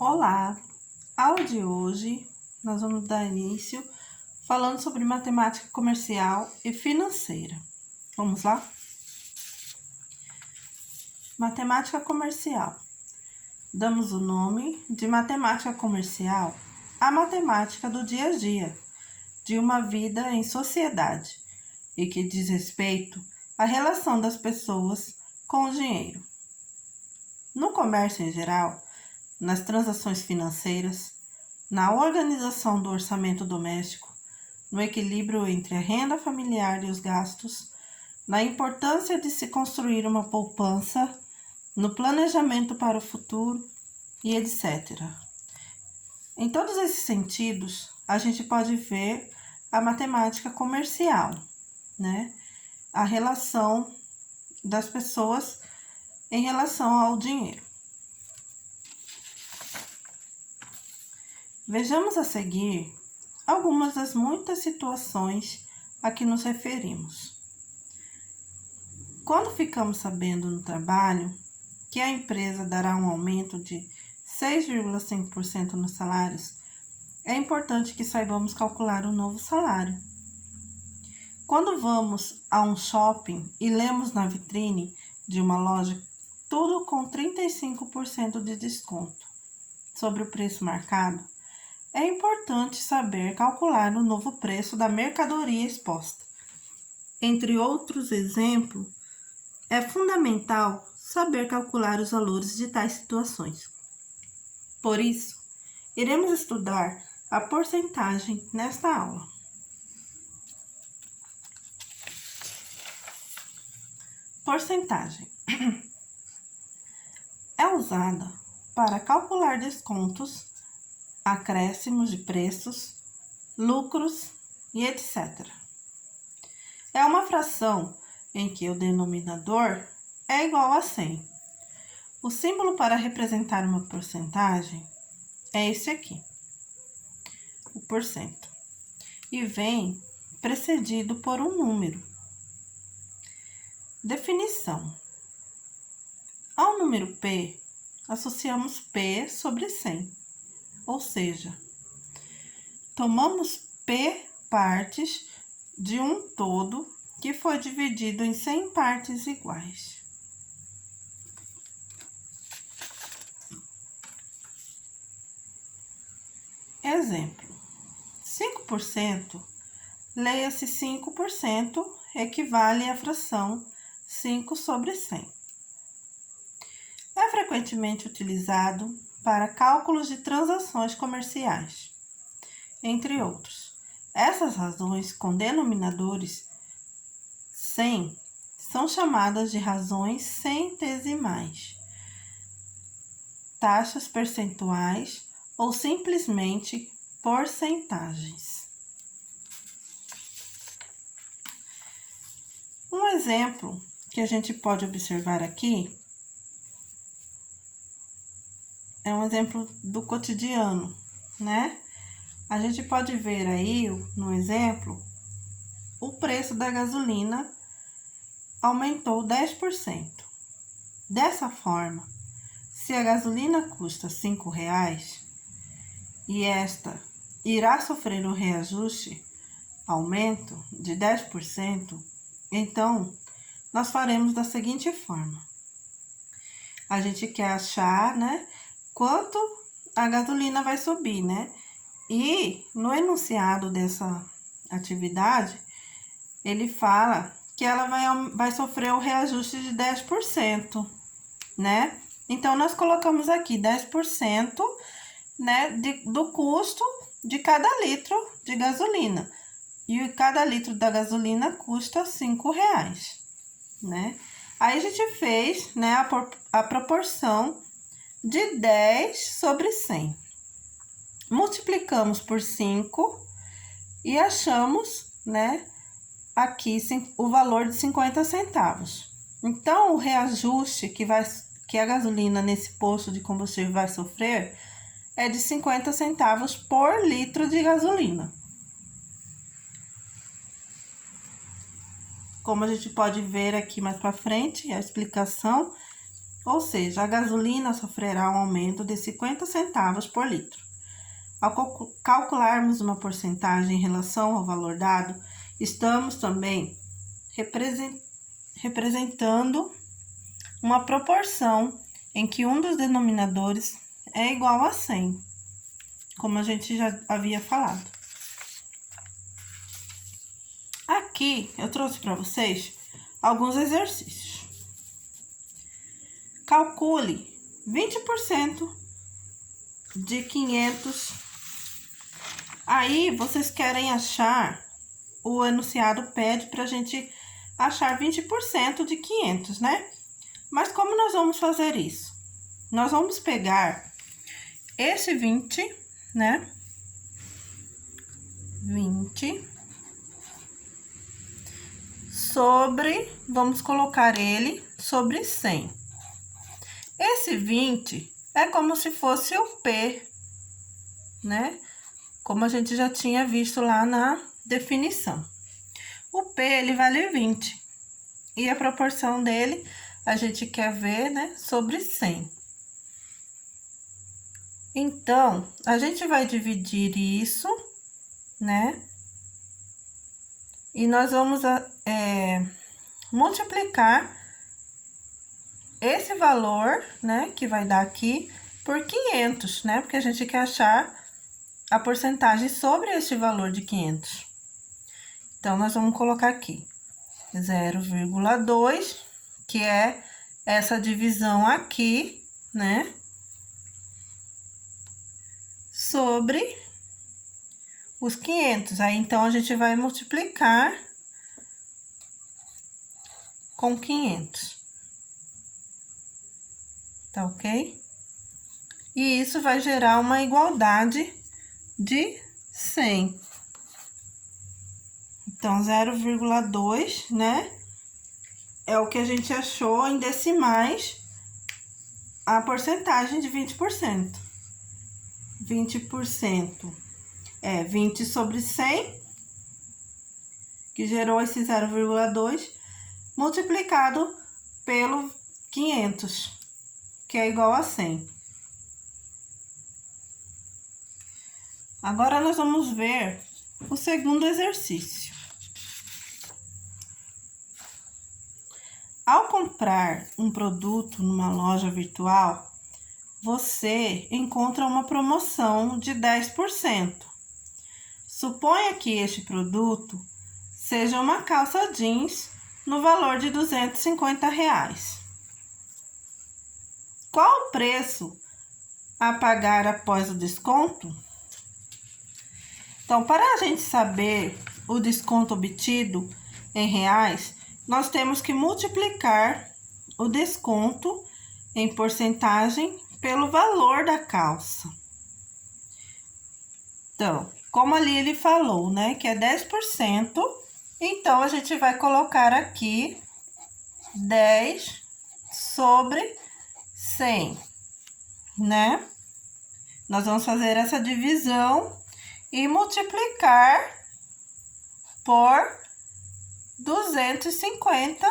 Olá! A aula de hoje nós vamos dar início falando sobre matemática comercial e financeira. Vamos lá? Matemática comercial. Damos o nome de matemática comercial à matemática do dia a dia, de uma vida em sociedade e que diz respeito à relação das pessoas com o dinheiro. No comércio em geral, nas transações financeiras, na organização do orçamento doméstico, no equilíbrio entre a renda familiar e os gastos, na importância de se construir uma poupança, no planejamento para o futuro e etc. Em todos esses sentidos, a gente pode ver a matemática comercial, né? A relação das pessoas em relação ao dinheiro. Vejamos a seguir algumas das muitas situações a que nos referimos. Quando ficamos sabendo no trabalho que a empresa dará um aumento de 6,5% nos salários, é importante que saibamos calcular o novo salário. Quando vamos a um shopping e lemos na vitrine de uma loja tudo com 35% de desconto sobre o preço marcado, é importante saber calcular o novo preço da mercadoria exposta. Entre outros exemplos, é fundamental saber calcular os valores de tais situações. Por isso, iremos estudar a porcentagem nesta aula. Porcentagem é usada para calcular descontos, acréscimos de preços, lucros e etc. É uma fração em que o denominador é igual a 100. O símbolo para representar uma porcentagem é esse aqui, o porcento, e vem precedido por um número. Definição: ao número P, associamos P sobre 100. Ou seja, tomamos P partes de um todo que foi dividido em 100 partes iguais. Exemplo: 5%, leia-se 5% equivale à fração 5 sobre 100. É frequentemente utilizado para cálculos de transações comerciais, entre outros. Essas razões com denominadores 100 são chamadas de razões centesimais, taxas percentuais ou simplesmente porcentagens. Um exemplo que a gente pode observar aqui é um exemplo do cotidiano, né? A gente pode ver aí, no exemplo, o preço da gasolina aumentou 10%. Dessa forma, se a gasolina custa R$ 5,00 e esta irá sofrer um reajuste, aumento de 10%, então nós faremos da seguinte forma. A gente quer achar, né, quanto a gasolina vai subir, né? E no enunciado dessa atividade, ele fala que ela vai sofrer o reajuste de 10%, né? Então, nós colocamos aqui 10%, né, do custo de cada litro de gasolina. E cada litro da gasolina custa R$ 5,00, né? Aí a gente fez, né, a proporção de 10 sobre 100. Multiplicamos por 5 e achamos, né, aqui o valor de 50 centavos. Então, o reajuste que a gasolina nesse posto de combustível vai sofrer é de 50 centavos por litro de gasolina. Como a gente pode ver aqui mais para frente, a explicação, ou seja, a gasolina sofrerá um aumento de 50 centavos por litro. Ao calcularmos uma porcentagem em relação ao valor dado, estamos também representando uma proporção em que um dos denominadores é igual a 100, como a gente já havia falado. Aqui eu trouxe para vocês alguns exercícios. Calcule 20% de 500. Aí, vocês querem achar, o enunciado pede para a gente achar 20% de 500, né? Mas como nós vamos fazer isso? Nós vamos pegar esse 20, né? 20 sobre, vamos colocar ele sobre 100. Esse 20 é como se fosse o P, né? Como a gente já tinha visto lá na definição. O P, ele vale 20. E a proporção dele, a gente quer ver, né, sobre 100. Então, a gente vai dividir isso, né? E nós vamos multiplicar esse valor, né, que vai dar aqui, por 500, né? Porque a gente quer achar a porcentagem sobre este valor de 500. Então, nós vamos colocar aqui 0,2, que é essa divisão aqui, né? Sobre os 500. Aí, então, a gente vai multiplicar com 500. Tá ok? E isso vai gerar uma igualdade de 100. Então, 0,2, né? É o que a gente achou em decimais, a porcentagem de 20%. 20% é 20 sobre 100, que gerou esse 0,2, multiplicado pelo 500, que é igual a 100. Agora, nós vamos ver o segundo exercício. Ao comprar um produto numa loja virtual, você encontra uma promoção de 10%. Suponha que este produto seja uma calça jeans no valor de R$250. Qual o preço a pagar após o desconto? Então, para a gente saber o desconto obtido em reais, nós temos que multiplicar o desconto em porcentagem pelo valor da calça. Então, como ali ele falou, né, que é 10%, então a gente vai colocar aqui 10 sobre 100, né? Nós vamos fazer essa divisão e multiplicar por 250,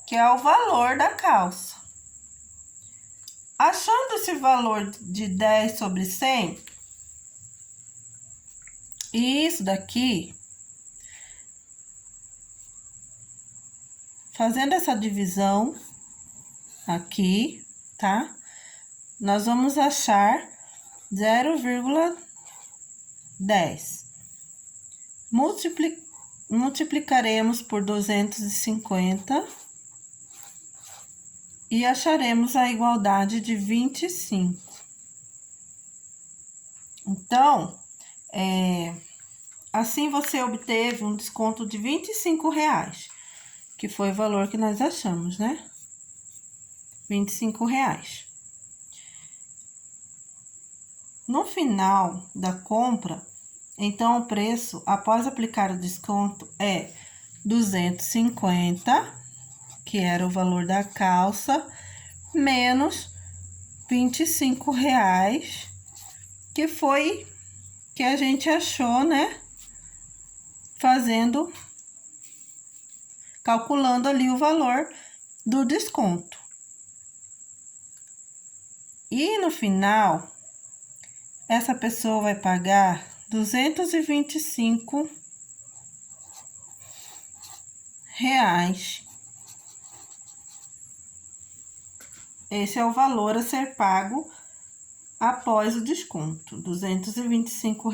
que é o valor da calça. Achando esse valor de 10 sobre 100, e isso daqui, fazendo essa divisão aqui, tá? Nós vamos achar 0,10. Multiplicaremos por 250 e acharemos a igualdade de 25. Então, assim você obteve um desconto de R$25, que foi o valor que nós achamos, né? R$25. No final da compra, então, o preço, após aplicar o desconto, é 250, que era o valor da calça, menos R$25, que foi que a gente achou, né? Calculando ali o valor do desconto. E no final, essa pessoa vai pagar R$ 225. Esse é o valor a ser pago após o desconto, R$ 225.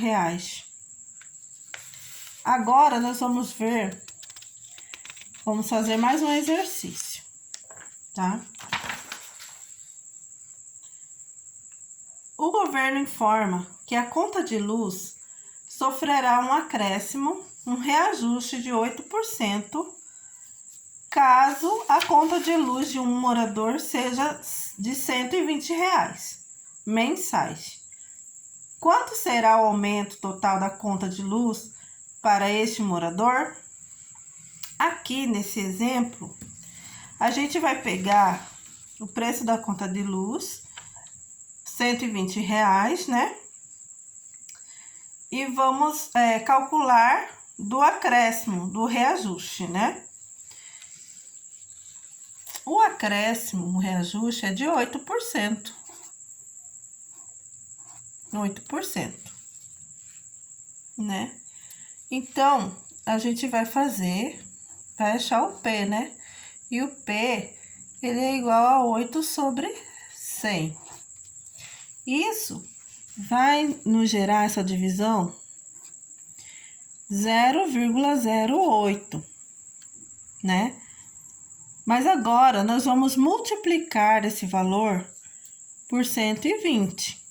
Agora, nós vamos fazer mais um exercício, tá? O governo informa que a conta de luz sofrerá um acréscimo, um reajuste de 8%, caso a conta de luz de um morador seja de R$ 120 mensais. Quanto será o aumento total da conta de luz para este morador? Aqui nesse exemplo, a gente vai pegar o preço da conta de luz, R$ 120, né? E vamos calcular do acréscimo, do reajuste, né? O acréscimo, o reajuste é de 8%. 8%, né? Então, a gente vai achar o P, né? E o P, ele é igual a 8 sobre 100. Isso vai nos gerar essa divisão 0,08, né? Mas agora, nós vamos multiplicar esse valor por 120,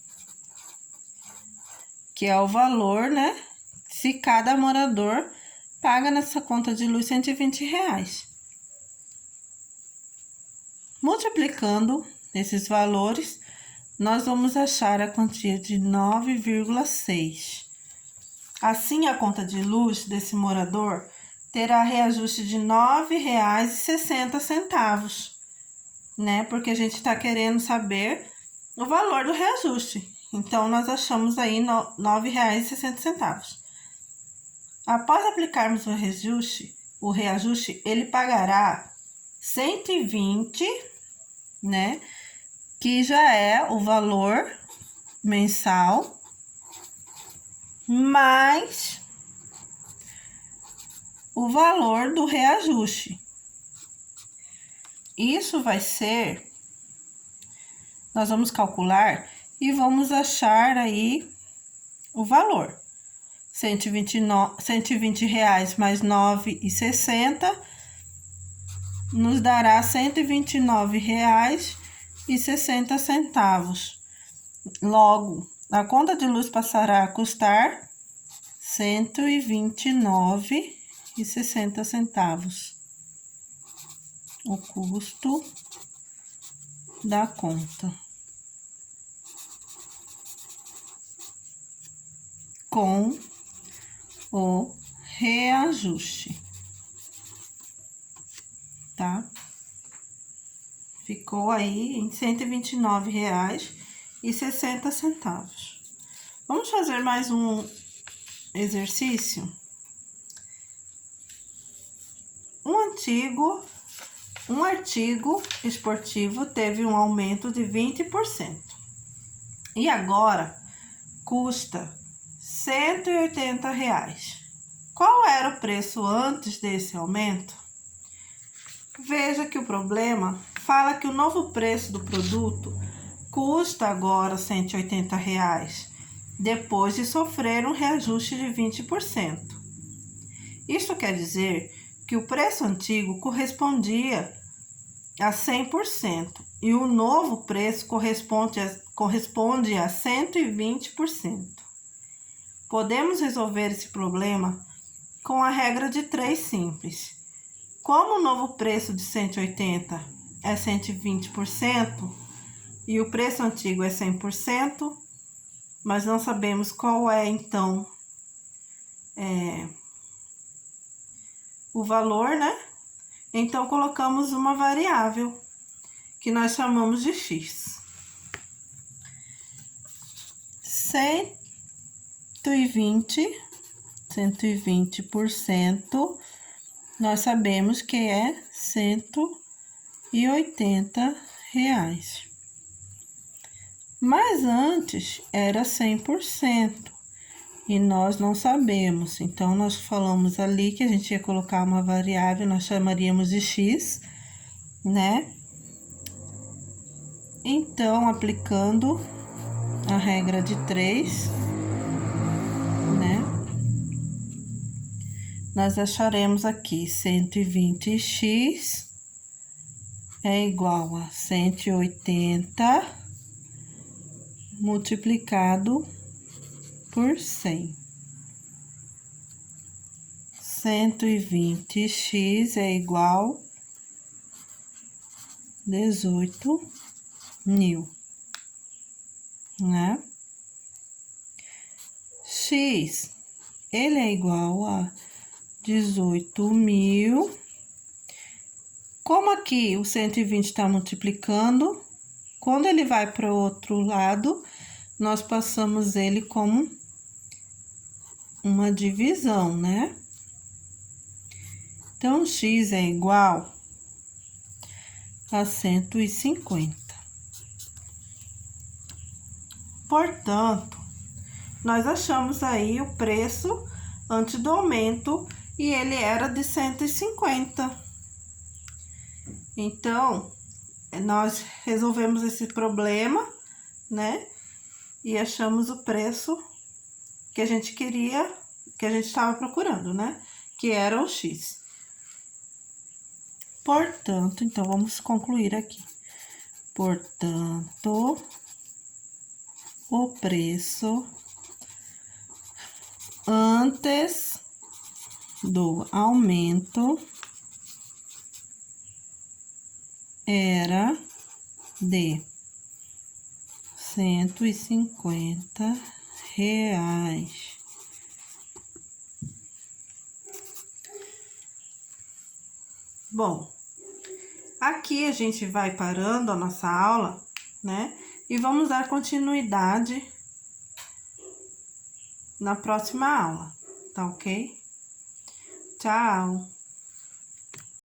que é o valor, né? Se cada morador paga nessa conta de luz R$ 120. Multiplicando esses valores, nós vamos achar a quantia de 9,6. Assim, a conta de luz desse morador terá reajuste de R$ 9,60, né? Porque a gente está querendo saber o valor do reajuste. Então, nós achamos aí R$ 9,60. Após aplicarmos o reajuste, ele pagará 120, né? Que já é o valor mensal, mais o valor do reajuste. Isso vai ser, nós vamos calcular e vamos achar aí o valor. R$ 120 mais 9,60 nos dará R$ 129,60. Logo, a conta de luz passará a custar R$ 129,60. O custo da conta com o reajuste, tá? Ficou aí em R$ 129,60. Vamos fazer mais um exercício. Um artigo esportivo teve um aumento de 20%. E agora custa R$ 180. Qual era o preço antes desse aumento? Veja que o problema fala que o novo preço do produto custa agora R$ 180, depois de sofrer um reajuste de 20%. Isso quer dizer que o preço antigo correspondia a 100% e o novo preço corresponde a 120%. Podemos resolver esse problema com a regra de 3 simples. Como o novo preço de 180 é 120% e o preço antigo é 100%, mas não sabemos qual é, então, o valor, né? Então, colocamos uma variável que nós chamamos de x. 120%, nós sabemos que é R$ 180. Mas antes era 100%. E nós não sabemos. Então, nós falamos ali que a gente ia colocar uma variável, nós chamaríamos de x, né? Então, aplicando a regra de 3, né? Nós acharemos aqui 120x é igual a 180 multiplicado por 100. 120x é igual a 18.000, né? X, ele é igual a 18.000. Como aqui o 120 está multiplicando, quando ele vai para o outro lado, nós passamos ele como uma divisão, né? Então, x é igual a 150. Portanto, nós achamos aí o preço antes do aumento e ele era de 150. Então, nós resolvemos esse problema, né? E achamos o preço que a gente queria, que a gente estava procurando, né? Que era o X. Portanto, então, vamos concluir aqui. Portanto, o preço antes do aumento era de R$150. Bom, aqui a gente vai parando a nossa aula, né? E vamos dar continuidade na próxima aula, tá ok? Tchau!